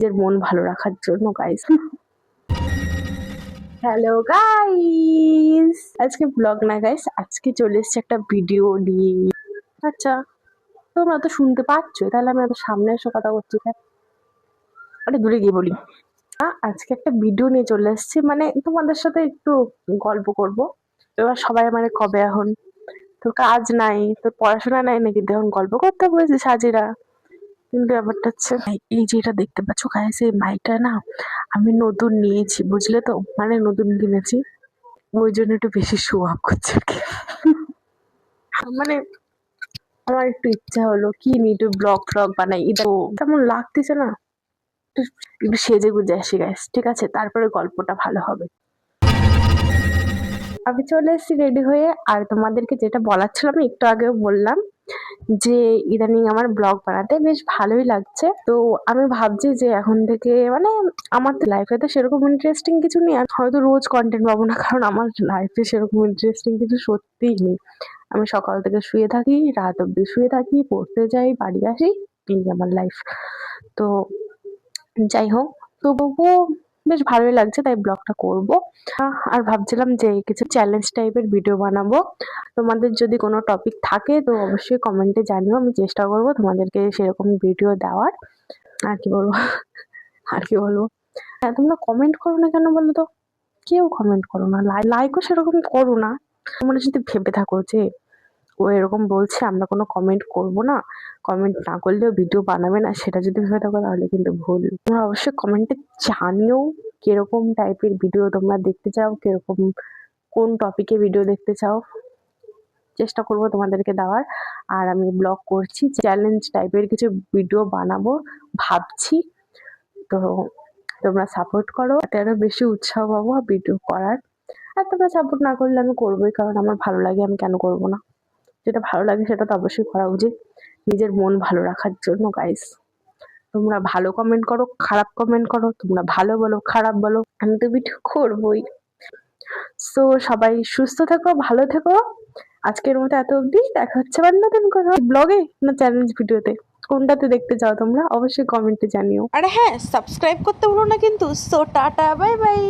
নিজের মন ভালো রাখার জন্য গাইস। হ্যালো গাইস, আজকে ব্লগ না গাইস, আজকে চলে এসেছে একটা ভিডিও নিয়ে। আচ্ছা, তোমরা তো শুনতে পাচ্ছ, তাহলে আমি এত সামনে এসে কথা করছি কেন? আরে দূরে গিয়ে বলি। আজকে একটা ভিডিও নিয়ে চলে এসেছি, মানে তোমাদের সাথে একটু গল্প করব। এবার সবাই মানে কবে এখন তোর কাজ নাই, তোর পড়াশোনা নাই নাকি, এখন গল্প করতে বলেছে সাজিরা। কিন্তু ব্যাপারটা হচ্ছে এই যে এটা দেখতে পাচ্ছ গাইস, এই মাইকটা না আমি নতুন নিয়েছি, বুঝলে তো, মানে নতুন কিনেছি, ওই জন্য একটু বেশি শো আপ করছে আর কি। মানে আমার একটু ইচ্ছা হলো কি নি একটু ব্লগ ট্লগ বানাই, এটা তেমন লাগতেছে না, একটু সেজে গুজে আসি গাইস, ঠিক আছে, তারপরে গল্পটা ভালো হবে। আমি চলে এসেছি রেডি হয়ে, আর তোমাদেরকে যেটা বলার ছিল আমি একটু আগেও বললাম যে ইদানিং আমার ব্লগ বানাতে বেশ ভালোই লাগছে। তো আমি ভাবছি যে এখন থেকে মানে আমার তো লাইফে তো সেরকম ইন্টারেস্টিং কিছু নেই, আর হয়তো রোজ কন্টেন্ট পাবো না, কারণ আমার লাইফে সেরকম ইন্টারেস্টিং কিছু সত্যিই নেই। আমি সকাল থেকে শুয়ে থাকি, রাত অব্দি শুয়ে থাকি, পড়তে যাই, বাড়ি আসি, এই আমার লাইফ। তো যাই হোক, তবুও বেশ ভালোই লাগছে, তাই ব্লগটা করব। আর ভাবছিলাম যে কিছু চ্যালেঞ্জ টাইপের ভিডিও বানাবো। তোমাদের যদি কোনো টপিক থাকে তো অবশ্যই কমেন্টে জানিও, আমি চেষ্টা করব তোমাদেরকে সেরকম ভিডিও দেওয়ার। আর কি বলবো আর কি বলবো, হ্যাঁ তোমরা কমেন্ট করো না কেন বলো তো? কেউ কমেন্ট করো না, লাইকও সেরকম করো না। তোমরা যদি ভেবে থাকো যে ও এরকম বলছে আমরা কোনো কমেন্ট করব না, কমেন্ট না করলেও ভিডিও বানাবে না, সেটা যদি ভেবে থাকো তাহলে কিন্তু ভুল। তোমরা অবশ্যই কমেন্টে জানিও কিরকম টাইপের ভিডিও তোমরা দেখতে চাও, কিরকম কোন টপিকে ভিডিও দেখতে চাও, চেষ্টা করব তোমাদেরকে দেওয়ার। আর আমি ব্লগ করছি, চ্যালেঞ্জ টাইপের কিছু ভিডিও বানাবো ভাবছি। তো তোমরা সাপোর্ট করো, তাতে আরো বেশি উৎসাহ পাবো ভিডিও করার। আর তোমরা সাপোর্ট না করলে আমি করবোই, কারণ আমার ভালো লাগে, আমি কেন করবো না? যেটা ভালো লাগে সেটা তো অবশ্যই করা উচিত, নিজের মন ভালো রাখার জন্য গাইস। তোমরা ভালো কমেন্ট করো, খারাপ কমেন্ট করো, তোমরা ভালো বলো খারাপ বলো, আমি তো ভিডিও করবোই। সো সবাই সুস্থ থেকো, ভালো থেকো। আজকের মতো এত অবধি, দেখা হচ্ছে আবার নতুন কোনো ব্লগে না চ্যালেঞ্জ ভিডিওতে। কোনটাতে দেখতে চাও তোমরা অবশ্যই কমেন্টে জানিও। আর হ্যাঁ, সাবস্ক্রাইব করতে ভুলো না কিন্তু। So tata, bye bye.